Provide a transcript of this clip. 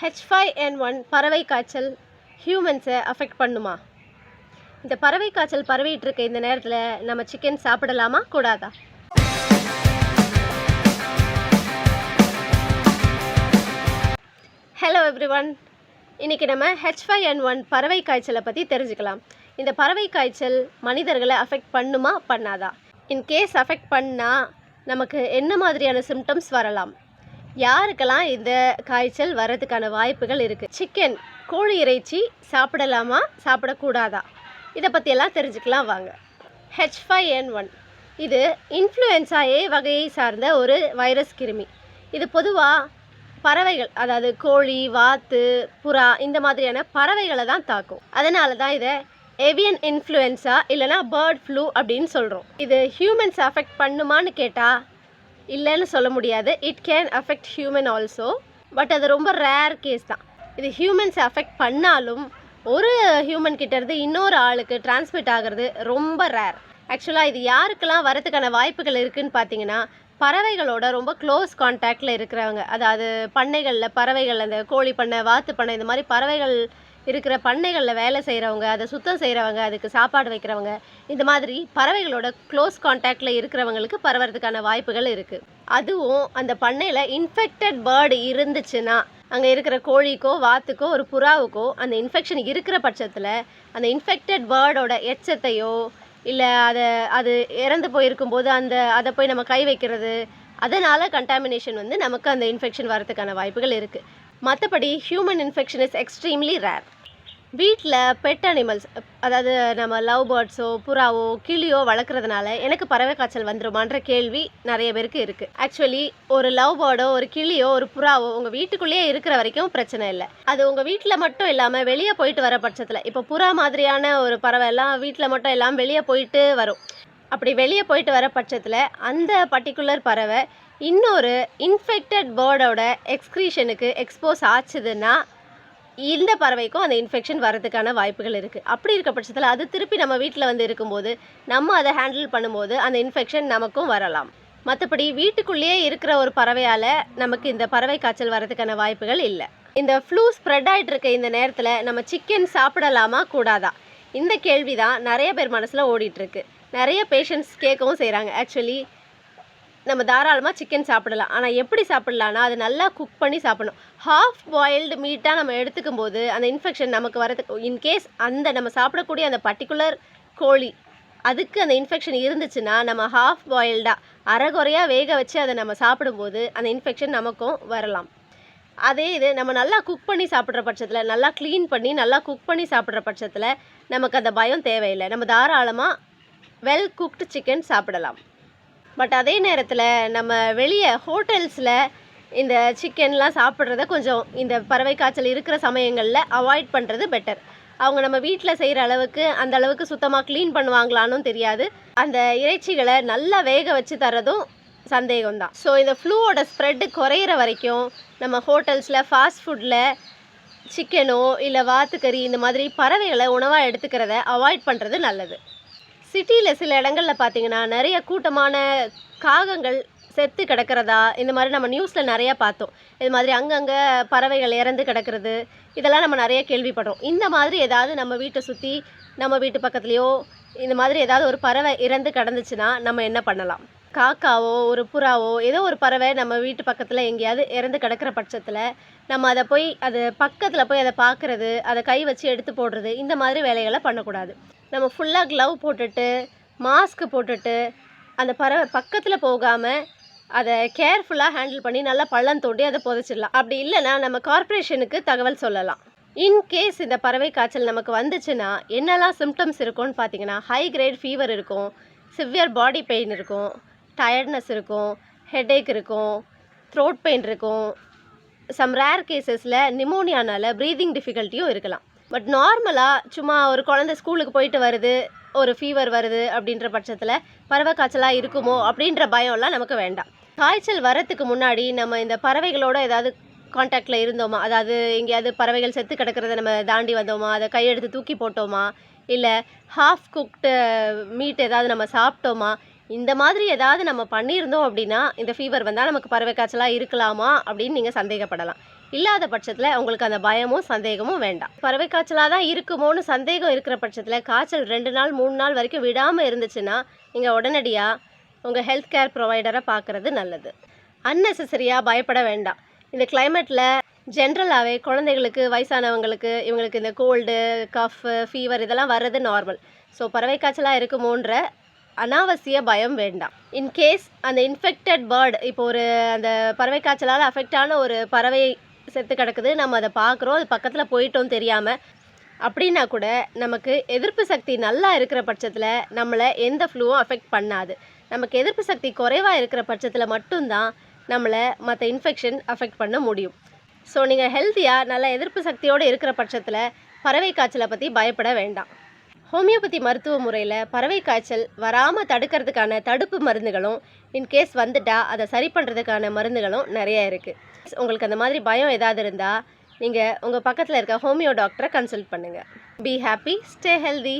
H5N1 பறவை காய்ச்சல் ஹியூமன்ஸை affect பண்ணுமா? இந்த பறவை காய்ச்சல் பரவிட்டு இருக்க இந்த நேரத்தில் நம்ம சிக்கன் சாப்பிடலாமா கூடாதா? ஹலோ எவ்ரிவன், இன்றைக்கி நம்ம H5N1 பறவை காய்ச்சலை பற்றி தெரிஞ்சுக்கலாம். இந்த பறவை காய்ச்சல் மனிதர்களை அஃபெக்ட் பண்ணுமா பண்ணாதா? இன்கேஸ் அஃபெக்ட் பண்ணால் நமக்கு என்ன மாதிரியான சிம்டம்ஸ் வரலாம்? யாருக்கெல்லாம் இந்த காய்ச்சல் வர்றதுக்கான வாய்ப்புகள் இருக்குது? சிக்கன், கோழி இறைச்சி சாப்பிடலாமா சாப்பிடக்கூடாதா? இதை பற்றியெல்லாம் தெரிஞ்சுக்கலாம் வாங்க. H5N1 இது இன்ஃப்ளூயன்ஸா ஏ வகையை சார்ந்த ஒரு வைரஸ் கிருமி. இது பொதுவாக பறவைகள், அதாவது கோழி, வாத்து, புறா இந்த மாதிரியான பறவைகளை தான் தாக்கும். அதனால தான் இதை ஏவியன் இன்ஃப்ளூயன்ஸா இல்லைனா பேர்ட் ஃப்ளூ அப்படின்னு சொல்கிறோம். இது ஹியூமன்ஸ் அஃபெக்ட் பண்ணுமான்னு கேட்டால் இல்லைன்னு சொல்ல முடியாது. It can affect human also, but அது ரொம்ப ரேர் கேஸ் தான். இது ஹியூமன்ஸை அஃபெக்ட் பண்ணாலும் ஒரு ஹியூமன் கிட்டேருந்து இன்னொரு ஆளுக்கு டிரான்ஸ்மிட் ஆகிறது ரொம்ப ரேர். ஆக்சுவலாக இது யாருக்கெல்லாம் வரதுக்கான வாய்ப்புகள் இருக்குதுன்னு பார்த்தீங்கன்னா, பறவைகளோட ரொம்ப க்ளோஸ் கான்டாக்டில் இருக்கிறவங்க, அதாவது பண்ணைகளில் பறவைகள், அந்த கோழி பண்ணை, வாத்து பண்ணை, இந்த மாதிரி பறவைகள் இருக்கிற பண்ணைகளில் வேலை செய்கிறவங்க, அதை சுத்தம் செய்கிறவங்க, அதுக்கு சாப்பாடு வைக்கிறவங்க, இந்த மாதிரி பறவைகளோட க்ளோஸ் கான்டாக்டில் இருக்கிறவங்களுக்கு பரவறதுக்கான வாய்ப்புகள் இருக்குது. அதுவும் அந்த பண்ணையில் இன்ஃபெக்டட் பேர்டு இருந்துச்சுன்னா, அங்கே இருக்கிற கோழிக்கோ வாத்துக்கோ ஒரு புறாவுக்கோ அந்த இன்ஃபெக்ஷன் இருக்கிற பட்சத்தில் அந்த இன்ஃபெக்டட் பேர்டோட எச்சத்தையோ இல்லை அது இறந்து போயிருக்கும்போது அதை போய் நம்ம கை வைக்கிறது, அதனால் கண்டாமினேஷன் வந்து நமக்கு அந்த இன்ஃபெக்ஷன் வரதுக்கான வாய்ப்புகள் இருக்குது. மற்றபடி human infection is extremely rare. வீட்டில் பெட் அனிமல்ஸ், அதாவது நம்ம லவ் பேர்ட்ஸோ புறாவோ கிளியோ வளர்க்குறதுனால எனக்கு பறவை காய்ச்சல் வந்துருமான்ற கேள்வி நிறைய பேருக்கு இருக்குது. ஆக்சுவலி ஒரு லவ் பேர்டோ ஒரு கிளியோ ஒரு புறாவோ உங்கள் வீட்டுக்குள்ளேயே இருக்கிற வரைக்கும் பிரச்சனை இல்லை. அது உங்கள் வீட்டில் மட்டும் இல்லாமல் வெளியே போயிட்டு வர பட்சத்தில், இப்போ புறா மாதிரியான ஒரு பறவை எல்லாம் வீட்டில் மட்டும் இல்லாமல் வெளியே போயிட்டு வரும். அப்படி வெளியே போயிட்டு வர பட்சத்தில் அந்த பர்டிகுலர் பறவை இன்னொரு இன்ஃபெக்டட் பேர்டோட எக்ஸ்க்ரீஷனுக்கு எக்ஸ்போஸ் ஆச்சுதுன்னா இந்த பறவைக்கும் அந்த இன்ஃபெக்ஷன் வரதுக்கான வாய்ப்புகள் இருக்குது. அப்படி இருக்க பட்சத்தில் அது திருப்பி நம்ம வீட்டில் வந்து இருக்கும்போது நம்ம அதை ஹேண்டில் பண்ணும்போது அந்த இன்ஃபெக்ஷன் நமக்கும் வரலாம். மற்றபடி வீட்டுக்குள்ளேயே இருக்கிற ஒரு பறவையால் நமக்கு இந்த பறவை காய்ச்சல் வரதுக்கான வாய்ப்புகள் இல்லை. இந்த ஃப்ளூ ஸ்ப்ரெட் ஆகிட்டு இருக்க இந்த நேரத்தில் நம்ம சிக்கன் சாப்பிடலாமா கூடாதா? இந்த கேள்வி தான் நிறைய பேர் மனசில் ஓடிட்டுருக்கு. நிறைய பேஷண்ட்ஸ் கேட்கவும் செய்கிறாங்க. ஆக்சுவலி நம்ம தாராளமாக சிக்கன் சாப்பிடலாம், ஆனால் எப்படி சாப்பிட்லான்னா அது நல்லா குக் பண்ணி சாப்பிடணும். ஹாஃப் பாயில்டு மீட்டாக நம்ம எடுத்துக்கும் போது அந்த இன்ஃபெக்ஷன் நமக்கு வரதுக்கு, இன்கேஸ் அந்த நம்ம சாப்பிடக்கூடிய அந்த பர்டிகுலர் கோழி அதுக்கு அந்த இன்ஃபெக்ஷன் இருந்துச்சுன்னா நம்ம ஹாஃப் பாயில்டாக அரைகுறையாக வேக வச்சு அதை நம்ம சாப்பிடும்போது அந்த இன்ஃபெக்ஷன் நமக்கும் வரலாம். அதே இது நம்ம நல்லா குக் பண்ணி சாப்பிட்ற பட்சத்தில், நல்லா க்ளீன் பண்ணி நல்லா குக் பண்ணி சாப்பிட்ற பட்சத்தில் நமக்கு அந்த பயம் தேவையில்லை. நம்ம தாராளமாக வெல் குக்டு சிக்கன் சாப்பிடலாம். பட் அதே நேரத்தில் நம்ம வெளியே ஹோட்டல்ஸில் இந்த சிக்கன்லாம் சாப்பிட்றத கொஞ்சம் இந்த பறவை காய்ச்சல் இருக்கிற சமயங்களில் அவாய்ட் பண்ணுறது பெட்டர். அவங்க நம்ம வீட்டில் செய்கிற அளவுக்கு அந்த அளவுக்கு சுத்தமாக க்ளீன் பண்ணுவாங்களான்னு தெரியாது. அந்த இறைச்சிகளை நல்லா வேக வச்சு தரதும் சந்தேகம்தான். ஸோ இந்த ஃப்ளூவோட ஸ்ப்ரெட்டு குறையிற வரைக்கும் நம்ம ஹோட்டல்ஸில் ஃபாஸ்ட் ஃபுட்டில் சிக்கனோ இல்லை வாத்துக்கறி இந்த மாதிரி பறவைகளை உணவாக எடுத்துக்கிறத அவாய்ட் பண்ணுறது நல்லது. சிட்டியில் சில இடங்களில் பார்த்திங்கன்னா நிறைய கூட்டமான காகங்கள் செத்து கிடக்கிறதா இந்த மாதிரி நம்ம நியூஸில் நிறையா பார்த்தோம். இது மாதிரி அங்கங்கே பறவைகள் இறந்து கிடக்கிறது, இதெல்லாம் நம்ம நிறைய கேள்விப்படுறோம். இந்த மாதிரி ஏதாவது நம்ம வீட்டை சுற்றி நம்ம வீட்டு பக்கத்துலேயோ இந்த மாதிரி ஏதாவது ஒரு பறவை இறந்து கிடந்துச்சுன்னா நம்ம என்ன பண்ணலாம்? காக்காவோ ஒரு புறாவோ ஏதோ ஒரு பறவை நம்ம வீட்டு பக்கத்தில் எங்கேயாவது இறந்து கிடக்கிற பட்சத்தில் நம்ம அது பக்கத்தில் போய் அதை பார்க்குறது, அதை கை வச்சு எடுத்து போடுறது, இந்த மாதிரி வேலைகளை பண்ணக்கூடாது. நம்ம ஃபுல்லாக க்ளவ் போட்டுட்டு மாஸ்க் போட்டுட்டு அந்த பறவை பக்கத்தில் போகாமல் அதை கேர்ஃபுல்லாக ஹேண்டில் பண்ணி நல்லா பள்ளம் தோண்டி அதை புதைச்சிடலாம். அப்படி இல்லைன்னா நம்ம கார்ப்பரேஷனுக்கு தகவல் சொல்லலாம். இன்கேஸ் இந்த பறவை காய்ச்சல் நமக்கு வந்துச்சுன்னா என்னெல்லாம் சிம்டம்ஸ் இருக்கும்னு பார்த்தீங்கன்னா, ஹை கிரேட் ஃபீவர் இருக்கும், சிவியர் பாடி பெயின் இருக்கும், டயர்ட்னஸ் இருக்கும், ஹெட்டேக் இருக்கும், த்ரோட் பெயின் இருக்கும், சம் ரேர் கேசஸில் நிமோனியானால் ப்ரீதிங் டிஃபிகல்ட்டியும் இருக்கலாம். பட் நார்மலாக சும்மா ஒரு குழந்தை ஸ்கூலுக்கு போயிட்டு வருது, ஒரு ஃபீவர் வருது அப்படின்ற பட்சத்தில் பறவை காய்ச்சலாக இருக்குமோ அப்படின்ற பயம்லாம் நமக்கு வேண்டாம். காய்ச்சல் வரத்துக்கு முன்னாடி நம்ம இந்த பறவைகளோட ஏதாவது கான்டாக்டில் இருந்தோமா, அதாவது எங்கேயாவது பறவைகள் செத்து கிடக்கிறத நம்ம தாண்டி வந்தோமா, அதை கையெடுத்து தூக்கி போட்டோமா, இல்லை ஹாஃப் குக்டு மீட் ஏதாவது நம்ம சாப்பிட்டோமா, இந்த மாதிரி ஏதாவது நம்ம பண்ணியிருந்தோம் அப்படின்னா இந்த ஃபீவர் வந்தால் நமக்கு பறவை காய்ச்சலாக இருக்கலாமா அப்படின்னு நீங்கள் சந்தேகப்படலாம். இல்லாத பட்சத்தில் உங்களுக்கு அந்த பயமும் சந்தேகமும் வேண்டாம். பறவை காய்ச்சலாக தான் இருக்குமோன்னு சந்தேகம் இருக்கிற பட்சத்தில் காய்ச்சல் 2 நாள் 3 நாள் வரைக்கும் விடாமல் இருந்துச்சுன்னா நீங்கள் உடனடியாக உங்கள் ஹெல்த் கேர் ப்ரொவைடரை பார்க்குறது நல்லது. அன்னெசரியாக பயப்பட வேண்டாம். இந்த கிளைமேட்டில் ஜென்ரலாகவே குழந்தைகளுக்கு, வயசானவங்களுக்கு, இவங்களுக்கு இந்த கோல்டு, கஃப், ஃபீவர் இதெல்லாம் வர்றது நார்மல். ஸோ பறவை காய்ச்சலாக இருக்குமோன்ற அனாவசிய பயம் வேண்டாம். இன்கேஸ் அந்த இன்ஃபெக்டட் பேர்டு, இப்போ ஒரு அந்த பறவை காய்ச்சலால் அஃபெக்ட் ஆன ஒரு பறவை செத்து கிடக்குது, நம்ம அதை பார்க்குறோம், அது பக்கத்தில் போயிட்டோம் தெரியாமல், அப்படின்னா கூட நமக்கு எதிர்ப்பு சக்தி நல்லா இருக்கிற பட்சத்தில் நம்மளை எந்த ஃப்ளூவும் அஃபெக்ட் பண்ணாது. நமக்கு எதிர்ப்பு சக்தி குறைவாக இருக்கிற பட்சத்தில் மட்டும்தான் நம்மளை மற்ற இன்ஃபெக்ஷன் அஃபெக்ட் பண்ண முடியும். ஸோ நீங்கள் ஹெல்த்தியாக நல்ல எதிர்ப்பு சக்தியோடு இருக்கிற பட்சத்தில் பறவை காய்ச்சலை பற்றி பயப்பட வேண்டாம். ஹோமியோபதி மருத்துவ முறையில் பறவை காய்ச்சல் வராமல் தடுக்கிறதுக்கான தடுப்பு மருந்துகளும், இன்கேஸ் வந்துட்டால் அதை சரி பண்ணுறதுக்கான மருந்துகளும் நிறைய இருக்குது. உங்களுக்கு அந்த மாதிரி பயம் ஏதாவது இருந்தால் நீங்கள் உங்கள் பக்கத்தில் இருக்க ஹோமியோ டாக்டரை கன்சல்ட் பண்ணுங்கள். Be happy, stay healthy.